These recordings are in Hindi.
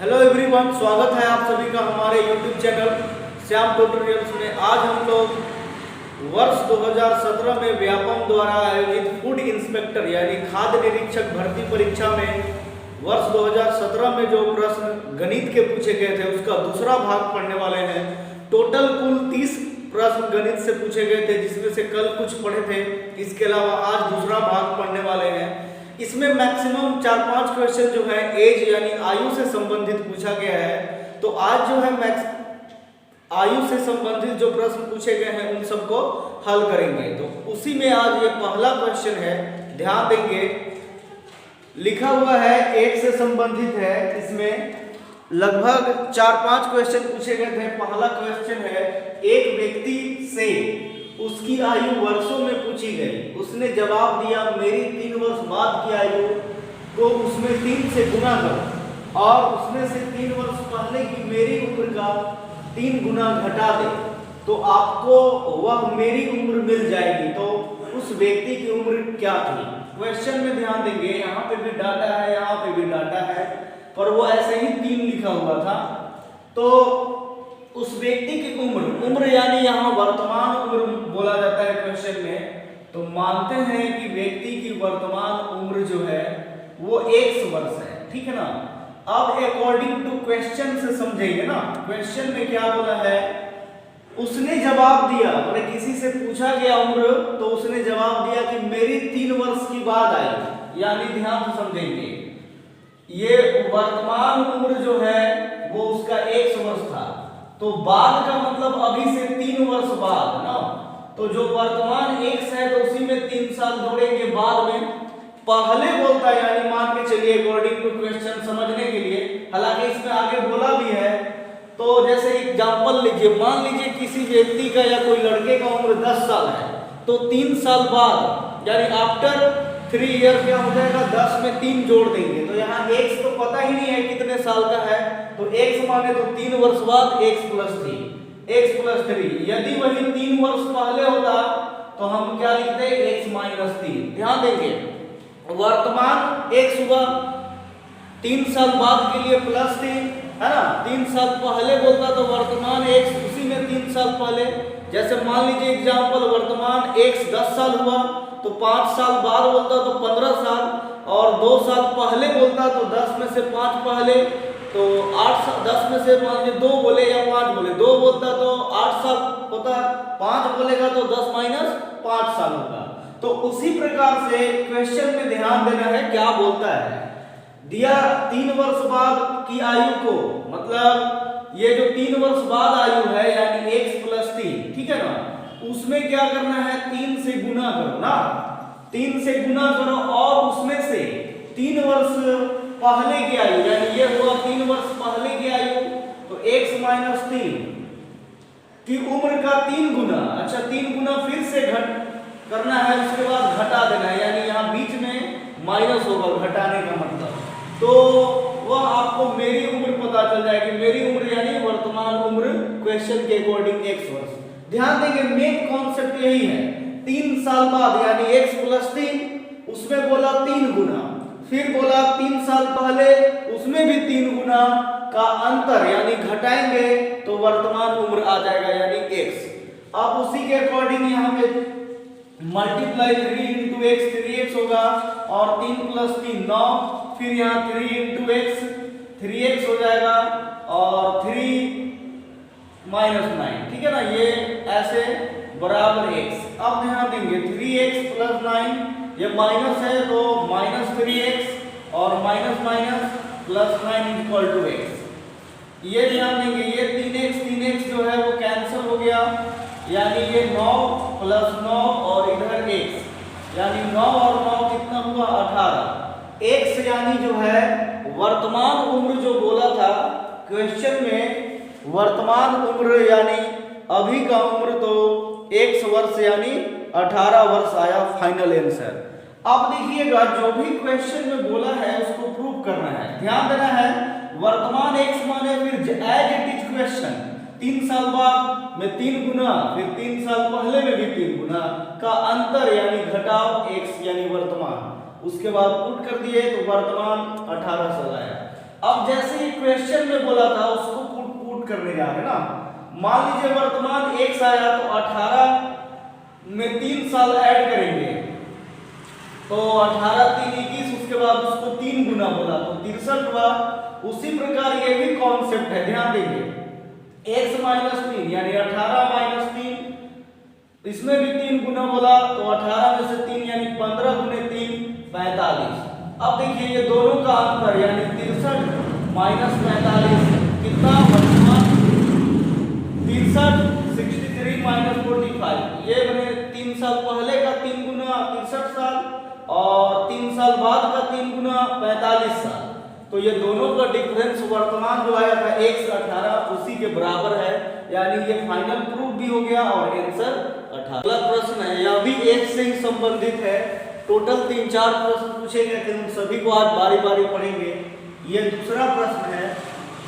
हेलो एवरीवन, स्वागत है आप सभी का हमारे यूट्यूब चैनल श्याम ट्यूटोरियल्स में। आज हम लोग वर्ष 2017 में व्यापम द्वारा आयोजित फूड इंस्पेक्टर यानी खाद्य निरीक्षक भर्ती परीक्षा में वर्ष 2017 में जो प्रश्न गणित के पूछे गए थे उसका दूसरा भाग पढ़ने वाले हैं। टोटल कुल 30 प्रश्न गणित से पूछे गए थे, जिसमें से कल कुछ पढ़े थे। इसके अलावा आज दूसरा भाग पढ़ने वाले हैं। इसमें मैक्सिमम 4-5 क्वेश्चन जो है एज यानी आयु से संबंधित पूछा गया है। तो आज जो है आयु से संबंधित जो प्रश्न पूछे गए हैं उन सबको हल करेंगे। तो उसी में आज ये पहला क्वेश्चन है, ध्यान देंगे। लिखा हुआ है एज से संबंधित है। इसमें लगभग 4-5 क्वेश्चन पूछे गए थे। पहला क्वेश्चन है, एक व्यक्ति से उसकी आयु वर्षों में पूछी गई। उसने जवाब दिया मेरी 3 वर्ष बाद की आयु को उसमें 3 से गुना करो और उसमें से 3 वर्ष पहले की मेरी उम्र का 3 गुना घटा दे तो आपको वह मेरी उम्र मिल जाएगी। तो उस व्यक्ति की उम्र क्या थी? क्वेश्चन में ध्यान देंगे, यहाँ पे भी डाटा है, यहाँ पे भी डाटा है, पर वो ऐसे ही 3 लिखा हुआ था। तो उस व्यक्ति की उम्र यानी यहाँ वर्तमान उम्र बोला जाता है क्वेश्चन में। तो मानते हैं कि व्यक्ति की वर्तमान उम्र जो है वो 1 वर्ष है, ठीक है ना। अब अकॉर्डिंग टू क्वेश्चन से समझेंगे ना। क्वेश्चन में क्या बोला है, उसने जवाब दिया, मतलब किसी से पूछा गया उम्र, तो उसने जवाब दिया कि मेरी 3 वर्ष की बाद आई। यानी ध्यान से समझेंगे, ये वर्तमान उम्र जो है वो उसका 1 वर्ष था। तो बाद का मतलब अभी से 3 वर्ष बाद ना। तो जो वर्तमान 1 है तो उसी में 3 साल जोड़ेंगे बाद में। पहले बोलता है यानी मान के चलिए अकॉर्डिंग टू क्वेश्चन समझने के लिए, हालांकि इसमें आगे बोला भी है। तो जैसे एग्जांपल लीजिए, मान लीजिए किसी व्यक्ति का या कोई लड़के का उम्र 10 साल है, तो 3 साल बाद यानी आफ्टर 3 ईयर क्या हो जाएगा, 10 में 3 जोड़ देंगे। तो यहाँ x तो पता ही नहीं है कितने साल का है, तो x माने तो 3 वर्ष बाद x + 3। यदि वही 3 वर्ष पहले होता तो हम क्या लिखते, x - 3। ध्यान देंगे, वर्तमान x हुआ, 3 साल बाद के लिए +3 है ना। 3 साल पहले बोलता तो वर्तमान x उसी में 3 साल पहले। जैसे मान लीजिए एग्जांपल, वर्तमान x 10 साल हुआ तो 5 साल बाद बोलता तो 15 साल, और 2 साल पहले बोलता तो 10 में से 5 पहले तो 8 साल। 10 में से मान लीजिए 2 बोले या 5 बोले, 2 बोलता तो 8 साल होता, 5 बोलेगा तो 10 - 5 साल होगा। तो उसी प्रकार से क्वेश्चन में ध्यान देना है क्या बोलता है। दिया 3 वर्ष बाद की आयु को, मतलब ये जो 3 वर्ष बाद आयु है यानी x + 3, ठीक है ना। उसमें क्या करना है, 3 से गुना करो ना, 3 से गुना करो और उसमें से 3 वर्ष पहले की आयु यानी ये हुआ 3 वर्ष पहले की आयु, तो x - 3 की उम्र का 3 गुना। अच्छा, 3 गुना फिर से करना है, उसके बाद घटा देना है, यानी यहाँ बीच में माइनस होगा घटाने का मतलब। तो वह आपको मेरी उम्र पता चल जाएगी। मेरी उम्र यानी वर्तमान उम्र क्वेश्चन के अकॉर्डिंग x वर्ष। ध्यान देंगे, मेन कॉन्सेप्ट यही है। 3 साल बाद यानी x + 3, उसमें बोला 3 गुना, फिर बोला 3 साल पहले उसमें भी 3 गुना का अंतर यानी घटाएंगे तो वर्तमान उम्र आ जाएगा यानी x। अब उसी के अकॉर्डिंग यहाँ पे मल्टीप्लाई 3 × x 3x होगा, और 3 + 3 9, फिर यहाँ 3 × x 3x हो जाएगा, और 3 - 9, ठीक है ना। ये ऐसे बराबर x। अब ध्यान देंगे 3x + 9, ये माइनस है तो -3x और माइनस +9 = x। ये ध्यान देंगे, ये 3x जो है वो कैंसिल हो गया, यानी ये 9 + 9 और इधर x, यानी 9 और 9 कितना हुआ 18। x यानी जो है वर्तमान उम्र जो बोला था क्वेश्चन में, वर्तमान उम्र यानी अभी का उम्र तो 1 वर्ष यानी 18 वर्ष आया फाइनल आंसर। अब देखिएगा, जो भी क्वेश्चन में बोला है उसको प्रूव करना है। ध्यान देना है, वर्तमान x माने फिर एज इट इज क्वेश्चन, 3 साल बाद में 3 गुना, फिर 3 साल पहले में भी 3 गुना का अंतर यानी घटाव x यानी वर्तमान। उसके बाद पुट कर दिए तो वर्तमान 18 साल आया। अब जैसे ही क्वेश्चन में बोला था उसको पुट करने जा रहे हैं ना। मान लीजिए वर्तमान x आया तो 18 में 3 साल ऐड करेंगे तो 18 3 21, उसके बाद उसको 3 गुना बोला तो 63 हुआ। उसी प्रकार ये भी कॉन्सेप्ट है, ध्यान देंगे x माइनस 3 यानी 18 माइनस 3, इसमें भी 3 गुना बोला तो 18 में से 3 यानी 15 गुने 3 45। अब देखिए ये दोनों का अंतर यानी 63 माइनस 45 कितना, वर्तमान 63 63 माइनस 45, ये बने 3 साल पहले का 3 गुना 63 साल और 3 साल बाद का 3 गुना 45 साल। तो ये दोनों का डिफरेंस वर्तमान जो आया था 118 उसी के बराबर है, यानी ये फाइनल प्रूफ भी हो गया और आंसर 18। अगला प्रश्न है, यह भी एक से ही संबंधित है। टोटल 3-4 प्रश्न पूछे गए थे, उन सभी को आज बारी बारी पढ़ेंगे। ये दूसरा प्रश्न है,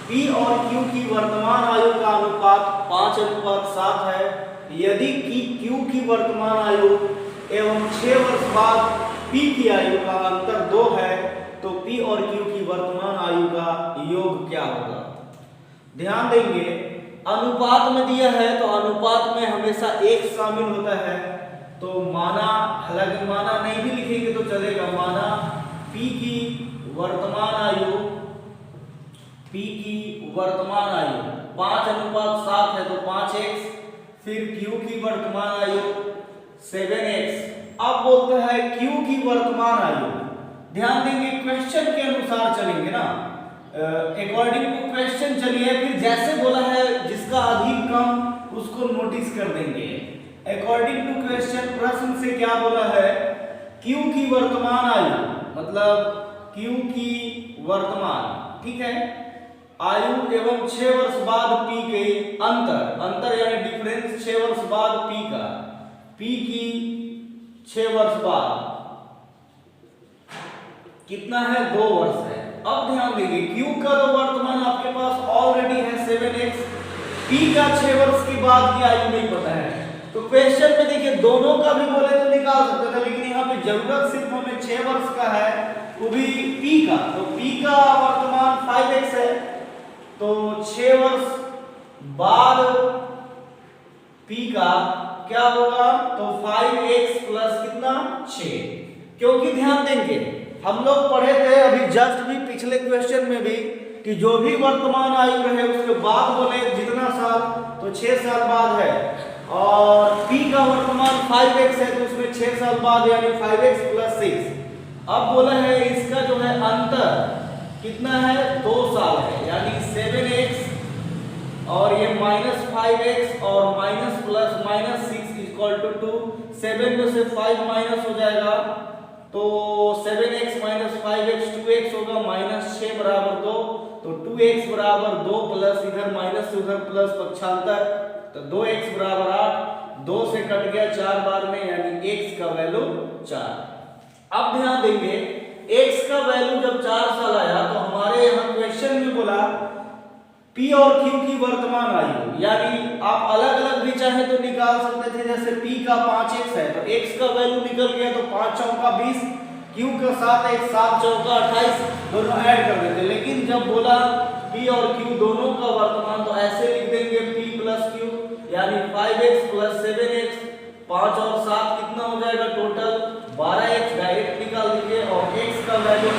P और Q की वर्तमान आयु का अनुपात 5:7 है। यदि Q की वर्तमान आयु एवं 6 वर्ष बाद P की आयु का अंतर 2 है तो P और Q की वर्तमान आयु का योग क्या होगा। ध्यान देंगे अनुपात में दिया है तो अनुपात में हमेशा एक शामिल होता है, तो माना, हालांकि माना नहीं भी लिखेंगे तो चलेगा, माना P की वर्तमान आयु 5:7 है तो 5x, फिर Q की वर्तमान आयु 7x। अब बोलते हैं Q की वर्तमान आयु, ध्यान देंगे क्वेश्चन के अनुसार चलेंगे ना, अकॉर्डिंग टू क्वेश्चन चलिए, फिर जैसे बोला है जिसका अधिक कम उसको नोटिस कर देंगे। अकॉर्डिंग टू क्वेश्चन प्रश्न से क्या बोला है, Q की वर्तमान आयु मतलब Q की वर्तमान, ठीक है, आयु एवं 6 वर्ष बाद P के अंतर यानी डिफरेंस 6 वर्ष बाद P का, P की 6 वर्ष बाद कितना है, 2 वर्ष है। अब ध्यान देंगे Q का तो वर्तमान आपके पास ऑलरेडी है 7x, P का 6 वर्ष के बाद की आयु नहीं पता है, तो क्वेश्चन में देखिए दोनों का भी बोले तो निकाल सकते थे, लेकिन यहाँ पे जरूरत सिर्फ हमें 6 वर्ष का है, वो भी P का, तो P का वर्तमान 5x है, तो 6 वर्ष बाद P का क्या होगा, तो 5x प्लस कितना 6, क्योंकि ध्यान देंगे हम लोग पढ़े थे अभी जस्ट भी पिछले क्वेश्चन में भी कि जो भी वर्तमान आयु रहे उसके बाद बोले जितना साल तो 6 साल बाद है, और P का वर्तमान 5x है तो उसमें 6 साल बाद यानी 5x प्लस 6। अब बोला है इसका जो है अंतर कितना है, 2 साल है, यानी 7x और ये माइनस 5x और minus plus minus 6 equal to 2। 7 में से 5 माइनस हो जाएगा तो 7x माइनस 5x 2x होगा, माइनस 6 बराबर 2, तो 2x बराबर 2 प्लस इधर माइनस से उधर प्लस पक्षांतर, तो 2x बराबर 8, 2 से कट गया 4 बार में, यानी x का वैल्यू 4। अब ध्यान देंगे x का वैल्यू जब 4 साल आया तो हमारे यहाँ क्वेश्चन में बोला P और Q की वर्तमान आयु, यानी आप अलग अलग भी चाहे तो निकाल सकते थे, जैसे P का 5x है तो x का वैल्यू निकल गया तो 5 चौका 20, Q का 7x 7 चौका 28, दोनों ऐड कर देते, लेकिन जब बोला P और Q दोनों का वर्तमान तो ऐसे लिख देंगे P प्लस Q, यानी 5x प्लस 7x, 5 और 7 कितना हो जाएगा टोटल 12x, डायरेक्ट निकाल दीजिए, और x का वैल्यू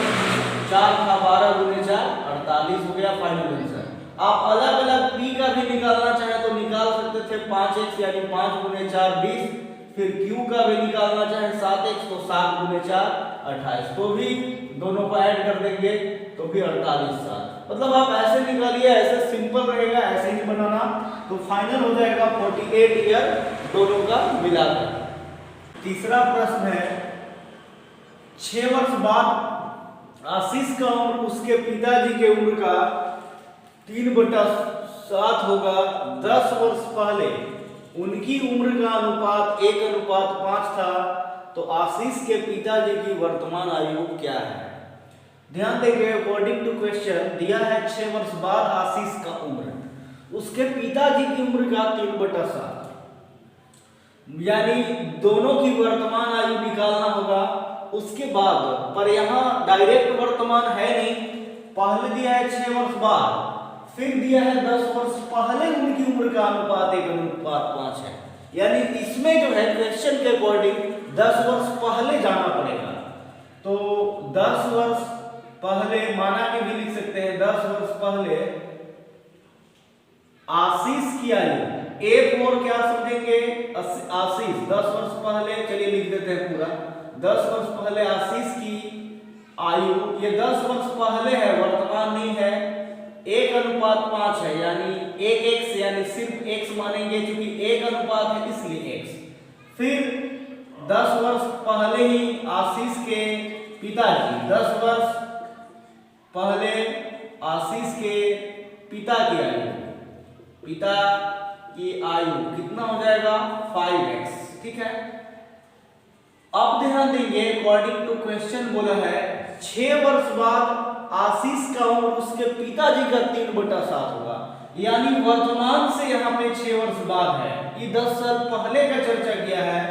4 था, 12 गुने 4 48 हो गया फाइनल आंसर। आप अलग अलग P का भी निकालना चाहे तो निकाल सकते थे, 5x यानी 5 गुने 4 20, फिर Q का भी निकालना चाहे 7x तो 7 गुने 4 28, तो भी दोनों को ऐड कर देंगे तो भी 48 साल। मतलब आप ऐसे निकालिए, ऐसे सिंपल रहेगा, ऐसे ही बनाना तो फाइनल हो जाएगा 48 ईयर दोनों का मिलाकर। तीसरा प्रश्न है, 6 वर्ष बाद आशीष का उम्र उसके पिताजी के उम्र का 3/7 होगा। 10 वर्ष पहले उनकी उम्र का अनुपात 1:5 था, तो आशीष के पिताजी की वर्तमान आयु क्या है। ध्यान देंगे अकॉर्डिंग टू क्वेश्चन दिया है 6 वर्ष बाद आशीष का उम्र, उसके पिताजी की उम्र का 3/7, यानी दोनों की वर्तमान आयु निकालना होगा। उसके बाद पर यहाँ डायरेक्ट वर्तमान है नहीं, पहले दिया है 6 वर्ष बाद, फिर दिया है 10 वर्ष पहले उनकी उम्र का अनुपात 1:5 है। यानी इसमें जो है क्वेश्चन के अकॉर्डिंग 10 वर्ष पहले जाना पड़ेगा। तो 10 वर्ष पहले माना के भी लिख सकते हैं, 10 वर्ष पहले आशीष की आयु, एक और क्या समझेंगे आशीष 10 वर्ष पहले, चलिए लिख देते हैं पूरा, 10 वर्ष पहले आशीष की आयु, ये 10 वर्ष पहले है, वर्तमान नहीं है, 1:5 है, यानी 1x, यानी सिर्फ x मानेंगे क्योंकि 1 अनुपात है इसलिए x। फिर 10 वर्ष पहले ही आशीष के पिताजी, 10 वर्ष पहले आशीष के पिता की आयु, पिता की आयु कितना हो जाएगा 5x, ठीक है। अब ध्यान देंगे अकॉर्डिंग टू क्वेश्चन बोला है 6 वर्ष बाद आशीष का उम्र उसके पिताजी का 3/7 होगा, यानी वर्तमान से यहाँ पे 6 वर्ष बाद है, ये 10 साल पहले का चर्चा किया है।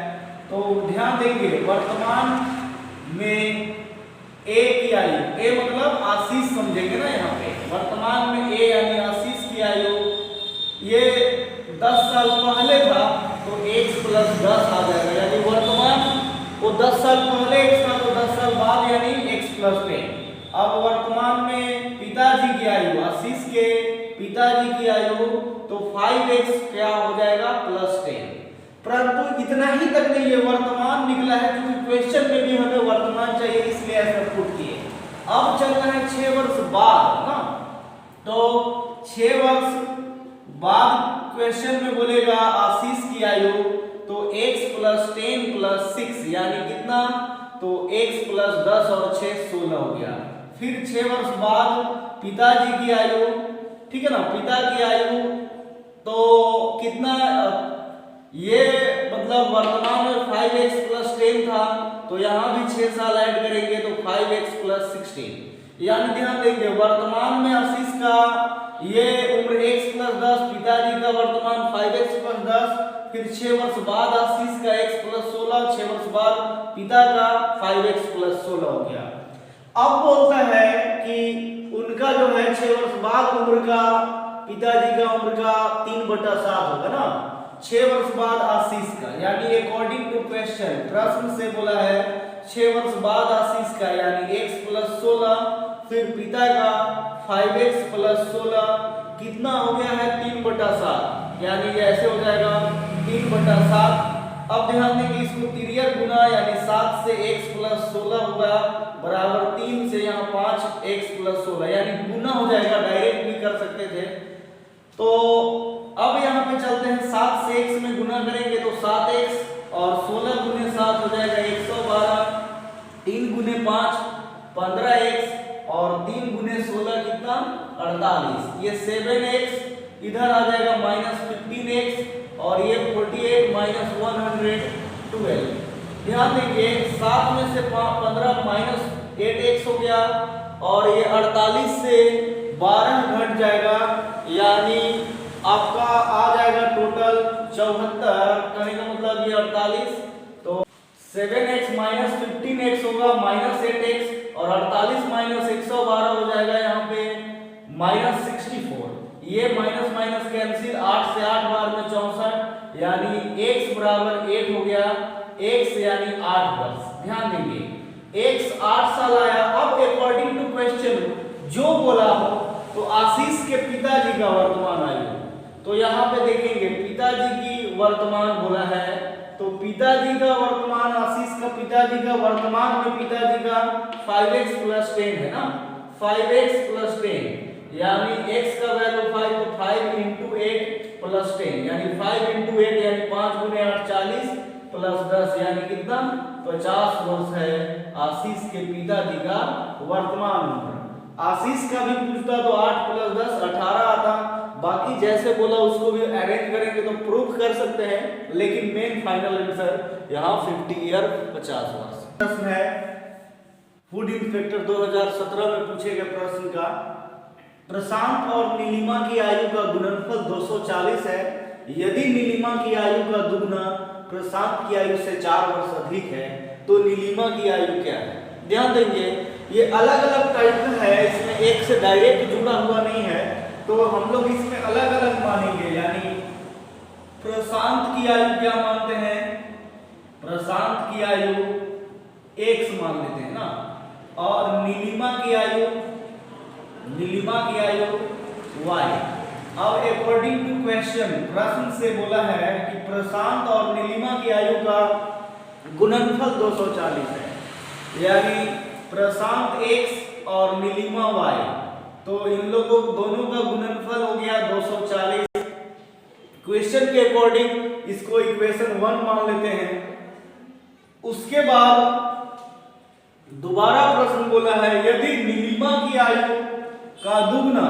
तो ध्यान देंगे वर्तमान में ए की आयु, ए मतलब आशीष समझेंगे ना, यहाँ पे वर्तमान में ए यानी आशीष की आयु, ये 10 साल पहले था तो x + 10 आ जाएगा, यानी वर्तमान वो 10 साल पहले x था तो 10 साल बाद यानी x + 10। अब वर्तमान में पिताजी की आयु, आशीष के पिताजी की आयु, तो 5x क्या हो जाएगा +10। परंतु इतना ही तक नहीं, ये वर्तमान निकला है क्योंकि क्वेश्चन में भी हमें वर्तमान चाहिए इसलिए ऐसा पुट किए। अब चलना है 6 वर्ष बाद ना, तो 6 वर्ष बाद क्वेश्चन में बोलेगा आशीष की आयु, तो x + 10 + 6 यानी कितना, तो x + 10 और 6 16 हो गया। फिर 6 वर्ष बाद पिताजी की आयु, ठीक है ना, पिता की आयु तो कितना, ये मतलब वर्तमान में 5x + 10 था तो यहाँ भी 6 साल ऐड करेंगे तो 5x + 16, यानी ध्यान देंगे वर्तमान में आशीष का ये उम्र x + 10, पिताजी का वर्तमान 5x + 10, फिर 6 वर्ष बाद आशीष का x + 16, 6 वर्ष बाद पिता का 5x + 16 हो गया। अब बोलता है कि उनका जो है 6 वर्ष बाद उम्र का, पिताजी का उम्र का 3/7 होगा ना, 6 वर्ष बाद आशीष का, यानी अकॉर्डिंग टू क्वेश्चन प्रश्न से बोला है 6 वर्ष बाद आशीष का यानी x + 16, फिर पिता का 5x + 16 कितना हो गया है 3/7, यानी ये ऐसे हो जाएगा 3/7। अब ध्यान देंगे इसको तिर्यक गुना, यानी 7 से x + 16 होगा बराबर 3 से यहाँ 5x + 16, यानी गुना हो जाएगा, डायरेक्ट भी कर सकते थे। तो अब यहाँ पे चलते हैं 7 से x में गुना करेंगे तो 7x और 16 × 7 हो जाएगा 112, 3 × 5 15x और 3 × 16 कितना 48, ये 7x इधर आ जाएगा -15x और ये 48 - 112। ध्यान देंगे 7 में से 15 -8x हो गया और ये 48 से 12 घट जाएगा, यानी आपका आ जाएगा टोटल 74, कहने का मतलब ये 48, तो 7x - 15x होगा -8x और 48 - 112 हो जाएगा यहाँ पे -64, ये माइनस माइनस कैंसिल, 8 से 8 बार में 64, यानी x बराबर 8 हो गया, x यानी 8 वर्ष। ध्यान देंगे x 8 साल आया। अब अकॉर्डिंग टू क्वेश्चन जो बोला हो तो आशीष के पिताजी का वर्तमान आयु, तो यहाँ पे देखेंगे पिताजी की वर्तमान बोला है, तो पिताजी का वर्तमान, आशीष का पिताजी का वर्तमान में पिताजी का 5x + 10 है ना, 5x + 10 यानी x का वैल्यू 5, तो 5 × 8 + 10 यानी 5 × 8 यानी 5 × 8 40 + 10 यानी कितना 50 वर्ष है आशीष के पिताजी का वर्तमान उम्र। आशीष का भी पूछता तो 8 + 10 18 आता, बाकी जैसे बोला उसको भी अरेंज करेंगे तो प्रूफ कर सकते हैं, लेकिन मेन फाइनल आंसर यहाँ 50 ईयर 50 वर्ष। प्रश्न है फूड इंस्पेक्टर 2017 में पूछे गए प्रश्न का, प्रशांत और नीलिमा की आयु का गुणनफल 240 है, यदि नीलिमा की आयु का दुगना प्रशांत की आयु से 4 वर्ष अधिक है तो नीलिमा की आयु क्या है। ध्यान देंगे ये अलग अलग टाइप का है, इसमें एक से डायरेक्ट जुड़ा हुआ नहीं है, तो हम लोग इसमें अलग अलग मानेंगे। यानी प्रशांत की आयु क्या मानते हैं, प्रशांत की आयु x मान लेते हैं ना, और नीलिमा की आयु y। अब अकॉर्डिंग टू क्वेश्चन, प्रश्न से बोला है कि प्रशांत और नीलिमा की आयु का गुणनफल 240 है, यानी प्रशांत x और नीलिमा y, तो इन लोगों दोनों का गुणनफल हो गया 240। क्वेश्चन के अकॉर्डिंग इसको इक्वेशन 1 मान लेते हैं। उसके बाद दोबारा प्रश्न बोला है, यदि नीलिमा की आयु का दुगना,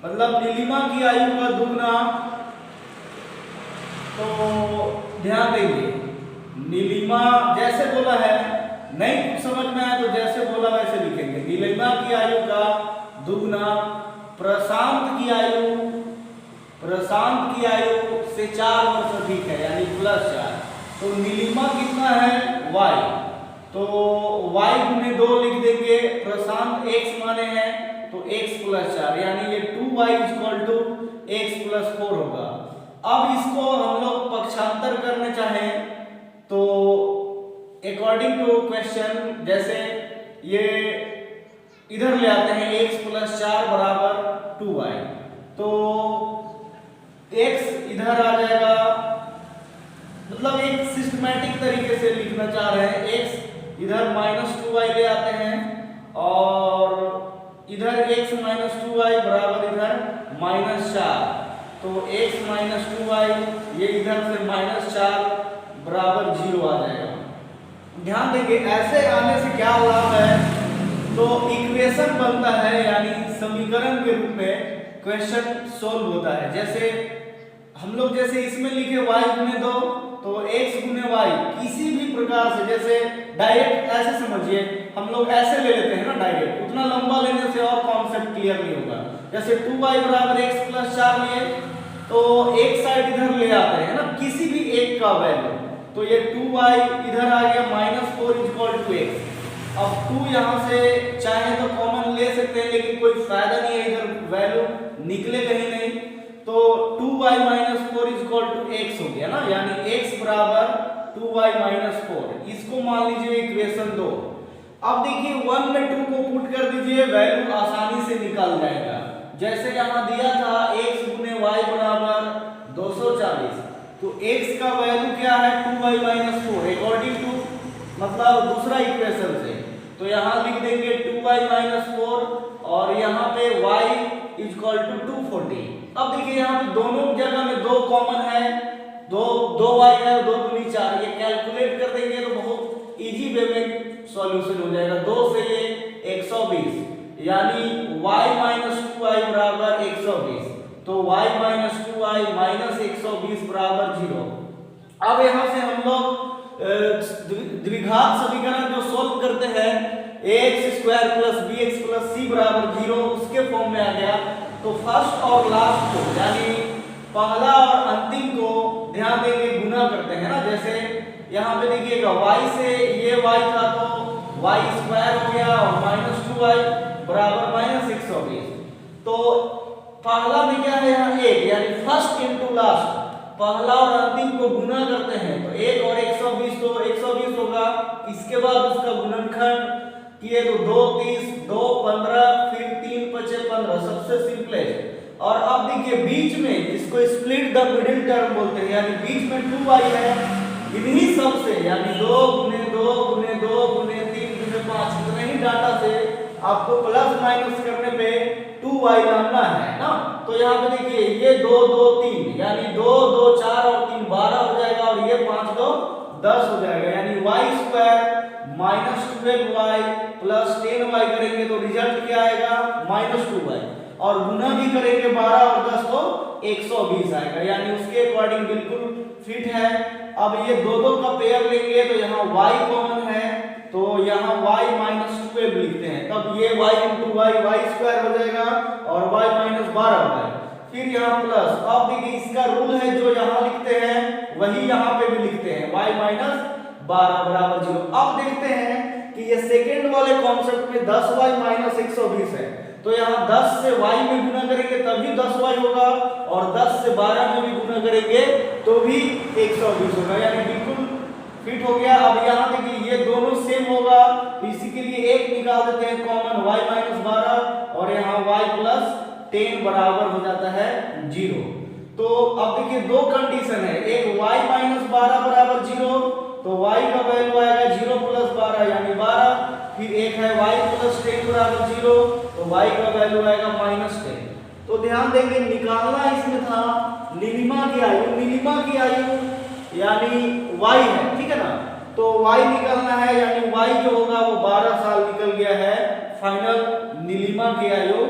मतलब नीलिमा की आयु का दुगना, तो ध्यान देंगे नीलिमा जैसे बोला है, नहीं कुछ समझ में आया तो जैसे बोला वैसे लिखेंगे। नीलिमा की आयु का दुगना प्रशांत की आयु से 4 वर्ष अधिक है, यानी +4। तो नीलिमा कितना है y, तो y गुने 2 लिख देंगे, प्रशांत x माने हैं तो x + 4, यानी ये 2y = x + 4 होगा। अब इसको हम लोग पक्षांतर करने चाहें तो अकॉर्डिंग टू क्वेश्चन, जैसे ये इधर ले आते हैं x + 4 = 2y, तो x इधर आ जाएगा, मतलब एक सिस्टमैटिक तरीके से लिखना चाह रहे हैं। x इधर -2y ले आते हैं और इधर x - 2y बराबर इधर -4, तो x - 2y ये इधर से -4 बराबर 0 आ जाएगा। ध्यान देंगे ऐसे आने से क्या लाभ है, तो इक्वेशन बनता है, यानी समीकरण के रूप में क्वेश्चन सोल्व होता है। जैसे हम लोग जैसे इसमें लिखे y गुने 2, तो x गुने y किसी भी प्रकार से, जैसे डायरेक्ट ऐसे समझिए, हम लोग ऐसे ले लेते हैं ना डायरेक्ट, उतना लंबा लेने से और कॉन्सेप्ट क्लियर नहीं होगा। जैसे 2y = x + 4 लिए, तो एक साइड इधर ले आते हैं ना, किसी भी एक का वैल्यू, तो ये 2y इधर आ गया -4 = x। अब 2 यहाँ से चाहे तो कॉमन ले सकते हैं, लेकिन कोई फायदा नहीं है, इधर वैल्यू निकलेगा ही नहीं, तो 2y - 4 = x हो गया ना, यानी x = 2y - 4। इसको मान लीजिए इक्वेशन 2। अब देखिए 1 में 2 को पुट कर दीजिए, वैल्यू आसानी से निकल जाएगा। जैसे यहाँ दिया था x गुने y = 240, तो x का वैल्यू क्या है 2y - 4 अकॉर्डिंग टू, मतलब दूसरा इक्वेशन से, तो यहाँ लिख देंगे 2y - 4 और यहाँ पे y = 240। अब देखिए यहाँ पे दोनों जगह में 2 कॉमन है, 2 y है, 2 दूनी 4, ये कैलकुलेट कर देंगे तो बहुत इजी वे में सॉल्यूशन हो जाएगा। 2 से ये 120, यानी y - 2y = 120, तो y - 2y - 120 = 0। अब यहाँ से हम लोग द्विघात समीकरण जो सोल्व करते हैं, ax² + bx + c = 0, उसके फॉर्म में आ गया। तो फर्स्ट और लास्ट को, यानी पहला और अंतिम को ध्यान देंगे गुना करते हैं ना। जैसे यहाँ पे देखिएगा y से ये y था तो y² हो गया और -2y = -120। तो पहला में क्या है यहाँ 1, यानी फर्स्ट इनटू लास्ट, पहला और अंतिम को गुना करते हैं तो 1 और 120, तो 120 होगा। इसके बाद उसका गुणनखंड किए तो 2 30, 2 15, फिर 3 5 15, सबसे सिंपलेस्ट। और अब देखिए बीच में, जिसको स्प्लिट द मिडिल टर्म बोलते हैं, यानी बीच में 2y है, इन्हीं सब से, यानी 2 गुने 2 गुने 2 गुने 3 गुने 5, इतने ही डाटा से आपको प्लस माइनस करने पे 2y लाना है ना। तो यहाँ पे देखिए ये 2 2 3, यानी 2 2 4 और 3 12 हो जाएगा, और ये 5 2 10 हो जाएगा, यानी y² -12y + 10y करेंगे तो रिजल्ट क्या आएगा -2y, और गुना भी करेंगे 12 और 10 तो 120 आएगा, यानी उसके अकॉर्डिंग बिल्कुल फिट है। अब ये दो का पेयर लेंगे तो यहाँ y कॉमन है, तो यहाँ y -12 लिखते हैं, तब ये y × y y² हो जाएगा और y -12 हो जाएगा। फिर यहाँ प्लस, अब देखिए इसका रूल है जो यहाँ लिखते हैं वही यहाँ पे भी लिखते हैं, y -12 = 0। अब देखते हैं कि ये सेकेंड वाले कॉन्सेप्ट में 10y माइनस 120 है, तो यहाँ 10 से y में गुना करेंगे तभी 10y होगा, और 10 से 12 में भी गुना करेंगे तो भी 120 होगा, यानी बिल्कुल फिट हो गया। अब यहाँ देखिए ये दोनों सेम होगा, तो इसी के लिए एक निकाल देते हैं कॉमन, y माइनस 12 और यहाँ y प्लस 10 बराबर हो जाता है 0। तो अब देखिए दो कंडीशन है, एक y माइनस 12 बराबर 0, तो y का वैल्यू आएगा 0 प्लस 12 यानी 12, फिर एक है y प्लस 10 बराबर 0, तो y का वैल्यू आएगा माइनस 10। तो ध्यान देंगे निकालना इसमें था नीलिमा की आयु यानी y है, ठीक है ना, तो y निकालना है, यानी y जो होगा वो 12 साल निकल गया है, फाइनल नीलिमा की आयु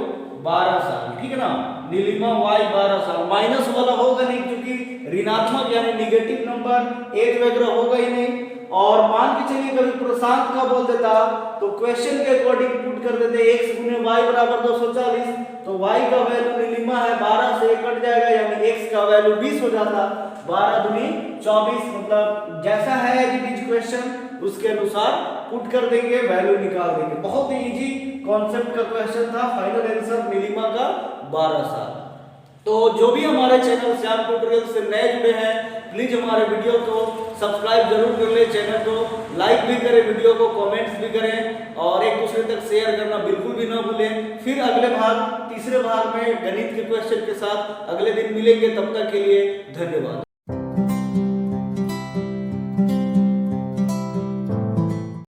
12 साल, ठीक है ना, नीलिमा y 12 साल। माइनस वाला होगा नहीं क्योंकि ऋणात्मक यानी निगेटिव नंबर एज वगैरह होगा ही नहीं। और मान के चलिए कभी प्रशांत का बोल देता तो क्वेश्चन के अकॉर्डिंग पुट कर देते x गुने y बराबर 240, तो y का वैल्यू नीलिमा है 12 से कट जाएगा, यानी x का वैल्यू 20 हो जाता, 12 दूनी 24, मतलब जैसा है एज इट इज क्वेश्चन उसके अनुसार पुट कर देंगे, वैल्यू निकाल देंगे। बहुत ही इजी कॉन्सेप्ट का क्वेश्चन था, फाइनल आंसर नीलिमा का 12 साल। तो जो भी हमारे चैनल श्याम ट्यूटोरियल से नए जुड़े हैं प्लीज हमारे वीडियो को सब्सक्राइब जरूर कर ले, चैनल को लाइक भी करें, वीडियो को कमेंट्स भी करें और एक दूसरे तक शेयर करना बिल्कुल भी ना भूलें। फिर अगले भाग तीसरे भाग में गणित के क्वेश्चन के साथ अगले दिन मिलेंगे, तब तक के लिए धन्यवाद।